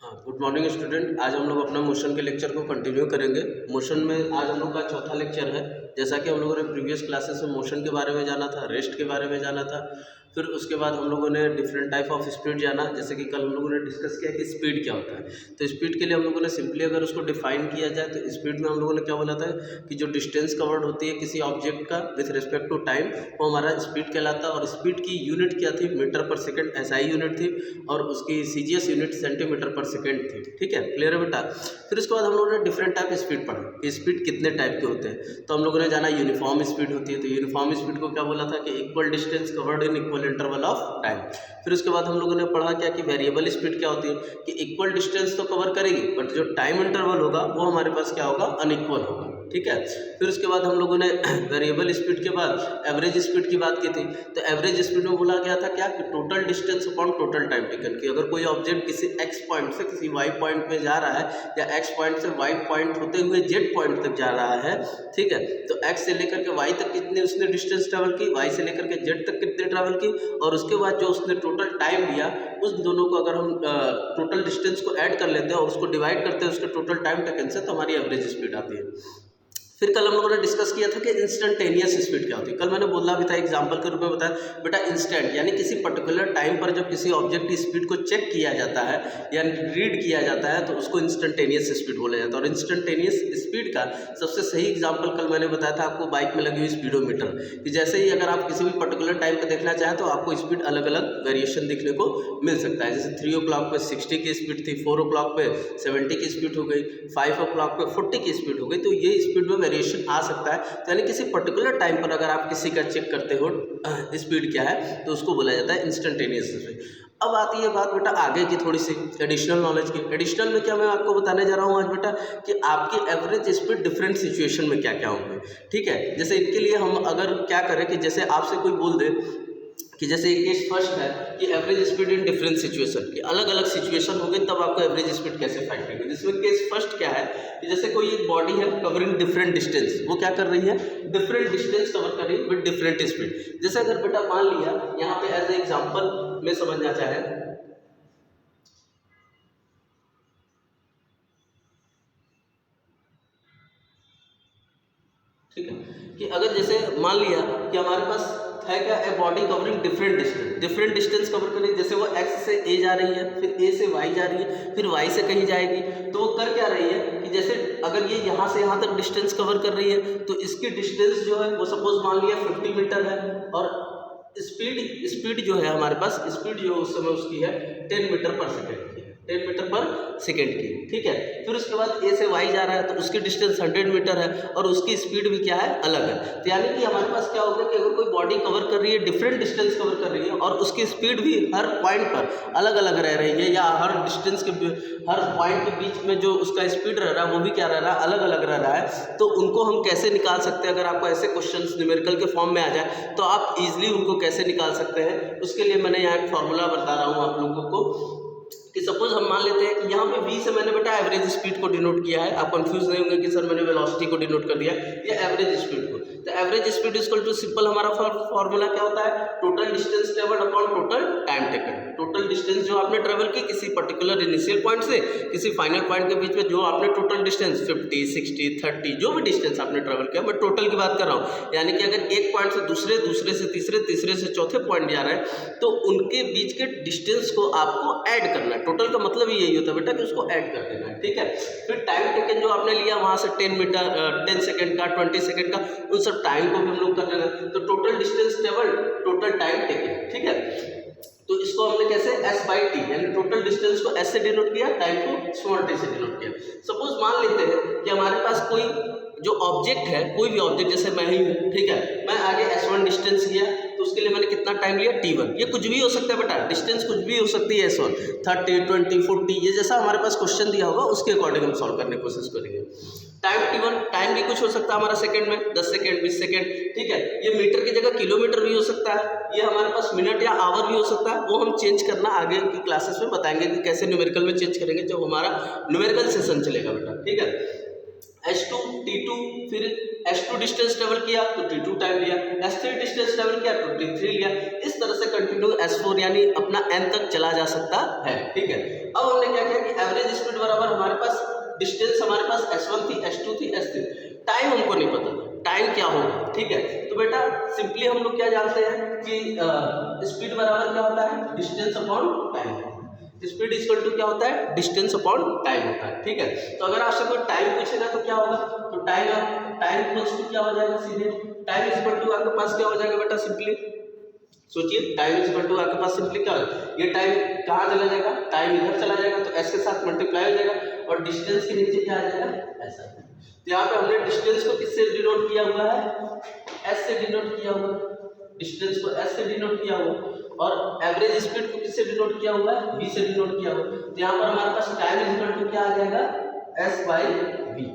हाँ, good morning student. आज हम लोग अपना मोशन के लेक्चर को कंटिन्यू करेंगे। मोशन में आज हम लोग का चौथा लेक्चर है। जैसा कि हम लोगों ने प्रीवियस क्लासेस में मोशन के बारे में जाना था, रेस्ट के बारे में जाना था, फिर उसके बाद हम लोगों ने डिफरेंट टाइप ऑफ स्पीड जाना। जैसे कि कल हम लोगों ने डिस्कस किया कि स्पीड क्या होता है। तो स्पीड के लिए हम लोगों ने सिंपली अगर उसको डिफाइन किया जाए तो स्पीड में हम लोगों ने क्या बोला था कि जो डिस्टेंस कवर्ड होती है किसी ऑब्जेक्ट का विथ रिस्पेक्ट टू टाइम, वो हमारा स्पीड कहलाता है। और स्पीड की यूनिट क्या थी? मीटर पर सेकेंड एसआई यूनिट थी, और उसकी सीजीएस यूनिट सेंटीमीटर पर सेकेंड थी। ठीक है, क्लियर है बेटा। फिर उसके बाद हम लोगों ने डिफरेंट टाइप स्पीड पढ़ा कि स्पीड कितने टाइप के होते हैं। तो हम लोगों ने जाना यूनिफॉर्म स्पीड होती है। तो यूनिफॉर्म स्पीड को क्या बोला था कि equal distance covered in equal interval of time. फिर उसके बाद हम लोगों ने पढ़ा क्या कि वेरिएबल स्पीड क्या होती है कि इक्वल डिस्टेंस तो कवर करेगी बट जो टाइम इंटरवल होगा वो हमारे पास क्या होगा? अनइक्वल होगा। ठीक है। फिर उसके बाद हम लोगों ने वेरिएबल स्पीड के बाद एवरेज स्पीड की बात की थी। तो एवरेज स्पीड में बोला गया था क्या कि total distance upon total time taken की अगर कोई ऑब्जेक्ट किसी एक्स पॉइंट से किसी वाई पॉइंट में जा रहा है या एक्स पॉइंट से वाई पॉइंट होते हुए जेड पॉइंट तक जा रहा है, ठीक है, तो एक्स से लेकर के वाई तक कितने उसने डिस्टेंस ट्रैवल की, वाई से लेकर के जेड तक कितने ट्रैवल की, और उसके बाद जो उसने टोटल टाइम लिया उस दोनों को अगर हम टोटल डिस्टेंस को ऐड कर लेते हैं और उसको डिवाइड करते हैं उसके टोटल टाइम टेकन से, तो हमारी एवरेज स्पीड आती है। फिर कल हम लोगों ने डिस्कस किया था कि इंस्टेंटेनियस स्पीड क्या होती है। कल मैंने बोला भी था एग्जांपल के रूप में बताया बेटा, इंस्टेंट यानी किसी पर्टिकुलर टाइम पर जब किसी ऑब्जेक्ट की स्पीड को चेक किया जाता है या रीड किया जाता है तो उसको इंस्टेंटेनियस स्पीड बोला जाता है। और इंस्टेंटेनियस स्पीड का सबसे सही एग्जाम्पल कल मैंने बताया था आपको बाइक में लगी हुई स्पीडोमीटर कि जैसे ही अगर आप किसी भी पर्टिकुलर टाइम पर देखना चाहें तो आपको स्पीड अलग अलग वेरिएशन देखने को मिल सकता है। जैसे 3 o'clock पे 60 की स्पीड थी, 4 o'clock पे 70 की स्पीड हो गई, 5 o'clock पे 40 की स्पीड हो गई। तो ये स्पीड में वेरिएशन आ सकता है। तो यानी किसी पर्टिकुलर टाइम पर अगर आप किसी का चेक करते हो स्पीड क्या है तो उसको बोला जाता है इंस्टेंटेनियस स्पीड। अब आती है बात बेटा आगे की थोड़ी सी एडिशनल नॉलेज की। एडिशनल में क्या मैं आपको बताने जा रहा हूँ आज बेटा कि आपकी एवरेज स्पीड डिफरेंट सिचुएशन में क्या क्या होंगे। ठीक है, जैसे इनके लिए हम अगर क्या करें कि जैसे आपसे कोई बोल दे कि जैसे एक केस फर्स्ट है कि average speed in different situation की अलग अलग सिचुएशन होगी तब आपको एवरेज स्पीड कैसे फाइंड करेंगे। जिसमें केस फर्स्ट क्या है कि जैसे कोई एक बॉडी है कवरिंग डिफरेंट डिस्टेंस, वो क्या कर रही है? डिफरेंट डिस्टेंस कवर कर रही है विद डिफरेंट स्पीड। जैसे अगर बेटा मान लिया यहाँ पे एज ए एग्जाम्पल में समझना चाहे, ठीक है, कि अगर जैसे मान लिया कि हमारे पास है क्या a body covering different distance cover कर रही है। जैसे वो एक्स से ए जा रही है, फिर ए से वाई जा रही है, फिर वाई से कहीं जाएगी। तो वो कर क्या रही है कि जैसे अगर ये यहाँ से यहाँ तक डिस्टेंस कवर कर रही है तो इसकी डिस्टेंस जो है वो सपोज मान लिया 50 मीटर है, और स्पीड जो है हमारे पास स्पीड जो उस समय उसकी है 10 मीटर पर सेकेंड की, 10 मीटर पर सेकेंड की। ठीक है, फिर उसके बाद ए से वाई जा रहा है तो उसकी डिस्टेंस 100 मीटर है और उसकी स्पीड भी क्या है? अलग है। तो यानी कि हमारे पास क्या होगा कि अगर कोई बॉडी कवर कर रही है डिफरेंट डिस्टेंस कवर कर रही है और उसकी स्पीड भी हर पॉइंट पर अलग अलग रह रही है या हर डिस्टेंस के हर पॉइंट के बीच में जो उसका स्पीड रह रहा है वो भी क्या रह रहा है? अलग अलग रह रहा है। तो उनको हम कैसे निकाल सकते हैं? अगर आपको ऐसे क्वेश्चंस न्यूमेरिकल के फॉर्म में आ जाए तो आप इजीली उनको कैसे निकाल सकते हैं? उसके लिए मैंने यहाँ एक फॉर्मूला बता रहा हूँ आप लोगों को कि सपोज हम मान लेते हैं कि यहाँ पे v से मैंने बेटा एवरेज स्पीड को डिनोट किया है। आप कंफ्यूज नहीं होंगे कि सर मैंने वेलोसिटी को डिनोट कर दिया या एवरेज स्पीड को। तो average speed equal to simple हमारा फॉर्मूला क्या होता है? Total distance travelled upon total time taken. Total distance जो आपने ट्रेवल की किसी पर्टिकुलर इनिशियल पॉइंट से किसी फाइनल पॉइंट के बीच में जो आपने टोटल डिस्टेंस 50, 60, 30 जो भी डिस्टेंस आपने ट्रेवल किया, मैं टोटल की बात कर रहा हूँ। यानी कि अगर एक पॉइंट से दूसरे, दूसरे से तीसरे, तीसरे से चौथे पॉइंट जा रहे हैं तो उनके बीच के डिस्टेंस को आपको ऐड करना है। टोटल का मतलब यही होता है बेटा कि उसको ऐड कर देना है। ठीक है, फिर टाइम टेकन जो आपने लिया वहाँ से 10 सेकंड का, 20 सेकंड का, उन सब टाइम को भी हम लोग कर लेंगे। तो total distance travel, total time taken. ठीक है, तो इसको हमने कैसे s/t यानी टोटल डिस्टेंस को s से डिनोट किया, टाइम को स्मॉल t से डिनोट किया। सपोज मान लेते हैं कि हमारे पास कोई जो ऑब्जेक्ट है, कोई भी ऑब्जेक्ट जैसे मैं ही हूँ, ठीक है, मैं आगे s1 डिस्टेंस किया तो उसके लिए मैंने कितना टाइम लिया? t1। ये कुछ भी हो सकता है बेटा, डिस्टेंस कुछ भी हो सकती है s1, 30, 20, 40, ये जैसा हमारे पास क्वेश्चन दिया होगा उसके अकॉर्डिंग हम सॉल्व करने की कोशिश करेंगे। टाइम t1, टाइम भी कुछ हो सकता है हमारा सेकंड में, 10 सेकंड, 20 सेकंड। ठीक है, ये मीटर की जगह किलोमीटर भी हो सकता है, ये हमारे पास मिनट या आवर भी हो सकता है। वो हम चेंज करना आगे की क्लासेस में बताएंगे कि कैसे न्यूमेरिकल में चेंज करेंगे जब हमारा न्यूमेरिकल सेशन चलेगा बेटा। ठीक है, S2, T2, फिर S2 डिस्टेंस ट्रेवल किया तो T2 टाइम लिया, S3 डिस्टेंस ट्रेवल किया तो T3 लिया। इस तरह से कंटिन्यू S4 यानी अपना N तक चला जा सकता है। ठीक है, अब हमने क्या किया कि एवरेज डिस्टेंस हमारे पास S1 थी, S2 थी, S3, टाइम हमको नहीं पता था टाइम क्या होगा, ठीक है। तो बेटा सिंपली हम लोग क्या जानते हैं कि स्पीड बराबर क्या होता है, distance upon time. Speed equal to क्या होता है, डिस्टेंस अपॉन टाइम होता है, ठीक है। तो अगर आपसे कोई टाइम पूछेगा तो क्या होगा, तो टाइम इक्वल्स टू क्या हो जाएगा, सीधे टाइम इक्वल टू आपके पास क्या हो जाएगा बेटा, सिंपली सोचिए टाइम इक्वल टू आपके पास सिंपली क्या होगा, ये टाइम कहाँ चला जाएगा, टाइम इधर चला जाएगा तो एस के साथ मल्टीप्लाई हो जाएगा और डिस्टेंस के नीचे क्या आ जाएगा, ऐसा। तो यहाँ पे हमने डिस्टेंस को किससे डिनोट किया हुआ है, एस से डिनोट किया हुआ है, डिस्टेंस को एस से डिनोट किया हुआ और एवरेज स्पीड को किससे डिनोट किया हुआ है, वी से डिनोट किया हुआ। तो यहाँ पर हमारे पास टाइम इक्वल टू क्या आ जाएगा, s by v,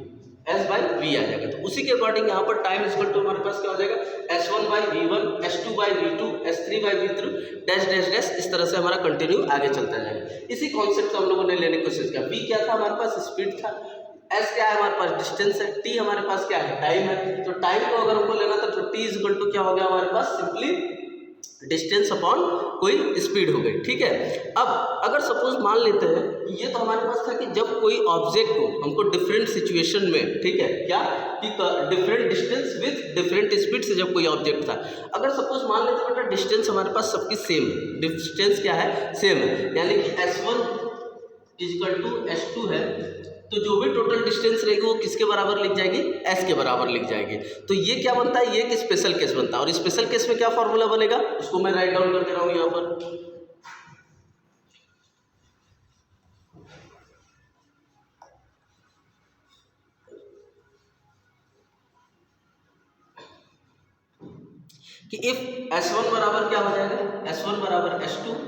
s by v आ जाएगा। तो उसी के अकॉर्डिंग यहाँ पर टाइम इक्वल टू हमारे पास क्या हो जाएगा, S1 by V1, S2 by V2, S3 by V3 dash dash dash, इस तरह से हमारा कंटिन्यू आगे चलता जाएगा। इसी कॉन्सेप्ट को हम लोगों ने लेने की कोशिश किया। V क्या था हमारे पास, स्पीड था, S क्या है हमारे पास, डिस्टेंस है, T हमारे पास क्या है, टाइम है। तो टाइम को अगर हमको लेना था तो T इज इक्वल टू क्या हो गया हमारे पास, सिंपली डिस्टेंस अपॉन कोई स्पीड हो गई, ठीक है। अब अगर सपोज मान लेते हैं कि ये तो हमारे पास था कि जब कोई ऑब्जेक्ट को हमको डिफरेंट सिचुएशन में, ठीक है, क्या कि different distance with different speed से जब कोई ऑब्जेक्ट था, अगर सपोज मान लेते हैं बेटा डिस्टेंस हमारे पास सबकी सेम है, डिस्टेंस क्या है, सेम है, यानी कि S1 इक्वल टू S2 है, तो जो भी टोटल डिस्टेंस रहेगी वो किसके बराबर लिख जाएगी, S के बराबर लिख जाएगी। तो ये क्या बनता है, ये एक स्पेशल केस बनता है और स्पेशल केस में क्या फॉर्मूला बनेगा उसको मैं राइट डाउन कर दे रहा हूँ यहाँ पर। कि इफ S1 बराबर क्या हो जाएगा, S1 बराबर S2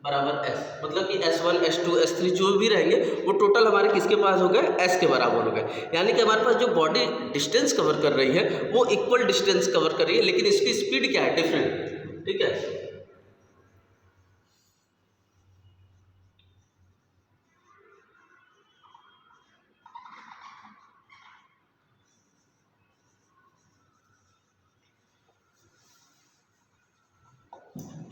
बराबर S, मतलब कि S1 S2 S3 जो भी रहेंगे वो टोटल हमारे किसके पास हो गए, S के बराबर हो गए। यानी कि हमारे पास जो बॉडी डिस्टेंस कवर कर रही है वो इक्वल डिस्टेंस कवर कर रही है, लेकिन इसकी स्पीड क्या है, डिफरेंट, ठीक है।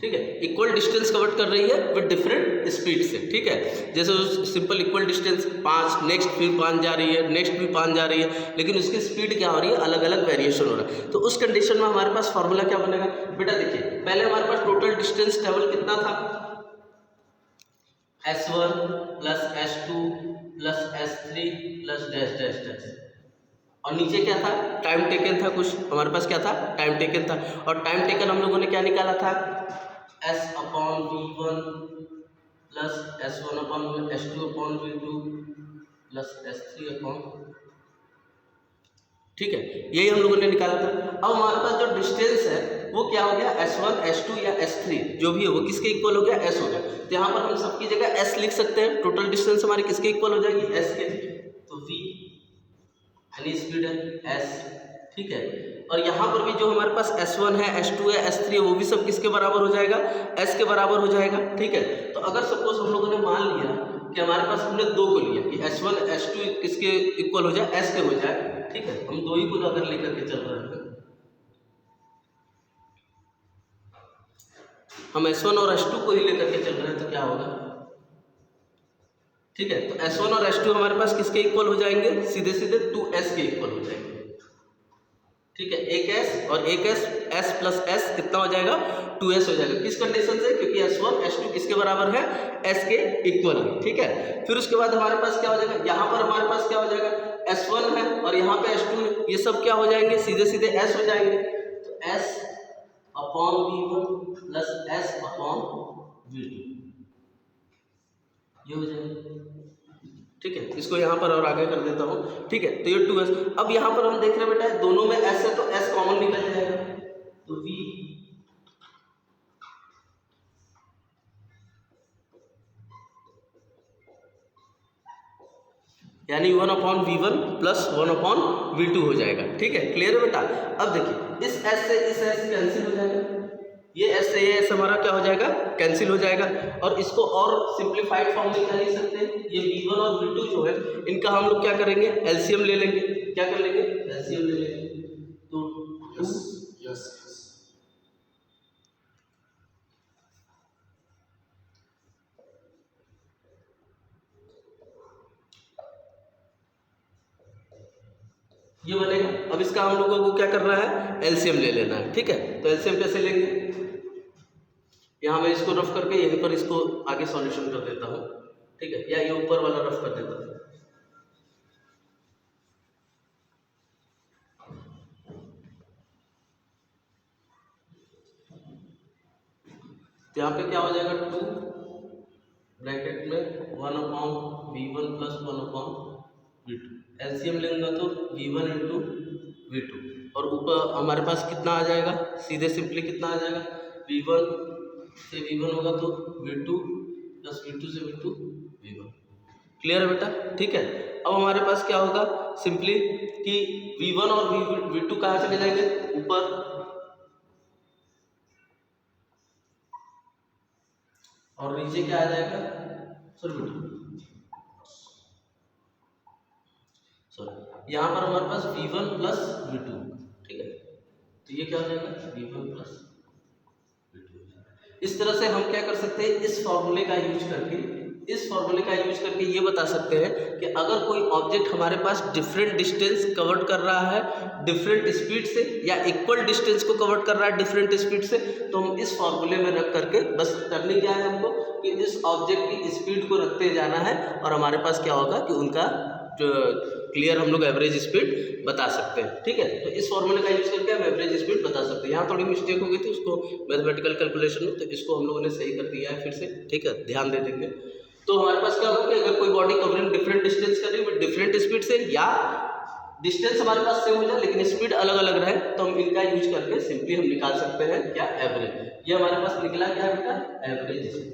ठीक है, इक्वल डिस्टेंस कवर कर रही है विद डिफरेंट स्पीड से, ठीक है। जैसे सिंपल इक्वल डिस्टेंस 5, नेक्स्ट भी 5 जा रही है, नेक्स्ट भी 5 जा रही है, लेकिन उसकी स्पीड क्या हो रही है, अलग अलग वेरिएशन हो रहा है। तो उस कंडीशन में हमारे पास फॉर्मूला क्या बनेगा बेटा, देखिए पहले हमारे पास टोटल डिस्टेंस ट्रेवल कितना था, S1 plus S2 plus S3 plus dash dash dash, और नीचे क्या था, टाइम टेकन था, कुछ हमारे पास क्या था, टाइम टेकन था, और टाइम टेकन हम लोगों ने क्या निकाला था, S upon V1 plus S1 upon S2 upon V2 plus S3 upon, ठीक है, यही हम लोगों ने निकाला था। अब हमारे पास जो डिस्टेंस है वो क्या हो गया, S1 S2 या S3 जो भी है वो किसके इक्वल हो गया, S हो गया। तो यहाँ पर हम सबकी जगह S लिख सकते हैं, टोटल डिस्टेंस हमारी किसके इक्वल हो जाएगी, S के। तो V यानी स्पीड है S, ठीक है। और यहाँ पर भी जो हमारे पास S1 है, S2 है, S3 है, वो भी सब किसके बराबर हो जाएगा, S के बराबर हो जाएगा, ठीक है। तो अगर सपोज हम लोगों ने मान लिया कि हमारे पास हमने दो को लिया कि S1 S2 किसके इक्वल हो जाए, S के हो जाए, ठीक है। हम दो ही को अगर लेकर के चल रहे हैं, हम S1 और S2 को ही लेकर के चल रहे हैं तो क्या होगा, ठीक है। तो S1 और S2 हमारे पास किसके इक्वल हो जाएंगे, सीधे सीधे 2S के इक्वल हो जाएंगे, ठीक है। एक S और एक S प्लस S कितना हो जाएगा, 2S हो जाएगा। किस कंडीशन से, क्योंकि S1 S2 किसके बराबर है, S के इक्वल है, ठीक है। फिर उसके बाद हमारे पास क्या हो जाएगा, यहाँ पर हमारे पास क्या हो जाएगा, S1 है और यहाँ पे S2 है, ये सब क्या हो जाएंगे, सीधे सीधे S हो जाएंगे। तो S upon V1 plus S upon V2 ये हो जाएगा, ठीक है। इसको यहाँ पर और आगे कर देता हूँ, ठीक है। तो ये 2S, अब यहाँ पर हम देख रहे हैं बेटा दोनों में S है तो S कॉमन निकल जाएगा, तो V यानी 1/V1 प्लस 1/V2 हो जाएगा, ठीक है। क्लियर है बेटा। अब देखिए इस S से इस S कैंसिल हो जाएगा, ये S से ये S हमारा क्या हो जाएगा, कैंसिल हो जाएगा। और इसको और सिंप्लीफाइड फॉर्म में क्या लिख सकते हैं, ये V1 और V2 जो है इनका हम लोग क्या करेंगे, एलसीएम ले लेंगे, क्या कर लेंगे, एलसीएम ले लेंगे। तो यस यस ये बनेगा। अब इसका हम लोगों को क्या करना है, एलसीएम ले लेना है, ठीक है। तो एलसीएम कैसे लेंगे, यहाँ मैं इसको रफ करके यहीं पर इसको आगे सॉल्यूशन कर देता हूँ, ठीक है, या ये ऊपर वाला रफ कर देता हूँ। यहाँ पे क्या हो जाएगा, 2 ब्रैकेट में 1/v1 प्लस 1/v2। एलसीएम लेंगे तो v1 इंटू v2, और ऊपर हमारे पास कितना आ जाएगा, सीधे सिंपली कितना आ जाएगा, v1 से v1 होगा तो v2 प्लस v2 से v2 v1। क्लियर है बेटा, ठीक है। अब हमारे पास क्या होगा सिंपली कि v1 और v2 कहाँ चले जाएंगे, ऊपर, और नीचे क्या आ जाएगा, सॉरी यहाँ पर हमारे पास v1 प्लस v2, ठीक है। तो ये क्या हो जाएगा, v1 प्लस v2। इस तरह से हम क्या कर सकते हैं, इस फॉर्मूले का यूज करके ये बता सकते हैं कि अगर कोई ऑब्जेक्ट हमारे पास डिफरेंट डिस्टेंस कवर कर रहा है डिफरेंट स्पीड से, या इक्वल डिस्टेंस को कवर कर रहा है डिफरेंट स्पीड से, तो हम इस फॉर्मूले में रख करके बस करनी क्या है हमको कि इस ऑब्जेक्ट की स्पीड को रखते जाना है, और हमारे पास क्या होगा कि उनका जो क्लियर हम लोग एवरेज स्पीड बता सकते हैं, ठीक है। तो इस फॉर्मूले का यूज करके हम एवरेज स्पीड बता सकते हैं। यहाँ थोड़ी मिस्टेक हो गई थी उसको मैथमेटिकल कैलकुलेशन में, तो इसको हम लोगों ने सही कर दिया है फिर से, ठीक है, ध्यान दे देंगे। तो हमारे पास क्या होगा कि अगर कोई बॉडी कवरिंग डिफरेंट डिस्टेंस कर रही है डिफरेंट स्पीड से, या डिस्टेंस हमारे पास सेम हो जाए लेकिन स्पीड अलग अलग रहे, तो हम इनका यूज करके सिंपली हम निकाल सकते हैं क्या, एवरेज। ये हमारे पास निकला क्या बेटा, एवरेज स्पीड,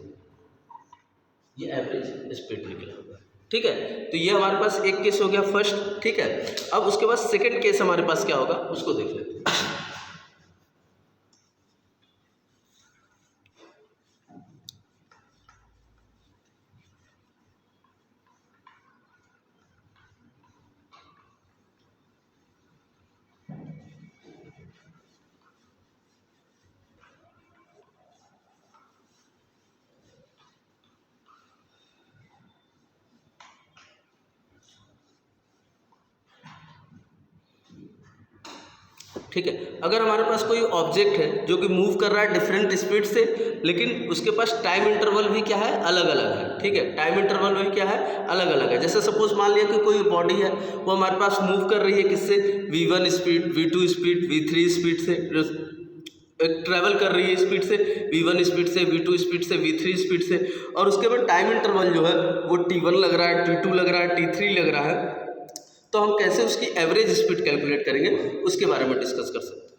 ये एवरेज स्पीड निकला, ठीक है। तो ये हमारे पास एक केस हो गया फर्स्ट, ठीक है। अब उसके बाद सेकंड केस हमारे पास क्या होगा उसको देख लेते हैं। ठीक है, अगर हमारे पास कोई ऑब्जेक्ट है जो कि मूव कर रहा है डिफरेंट स्पीड से, लेकिन उसके पास टाइम इंटरवल भी क्या है, अलग अलग है, ठीक है, टाइम इंटरवल भी क्या है, अलग अलग है। जैसे सपोज मान लिया कि कोई बॉडी है वो हमारे पास मूव कर रही है किससे, v1 speed, v2 speed, v3 speed से ट्रैवल कर रही है स्पीड से, v1 स्पीड से, v2 स्पीड से, v3 स्पीड से, और उसके बाद टाइम इंटरवल जो है वो t1 लग रहा है, t2 लग रहा है, t3 लग रहा है। तो हम कैसे उसकी एवरेज स्पीड कैलकुलेट करेंगे उसके बारे में डिस्कस कर सकते हैं।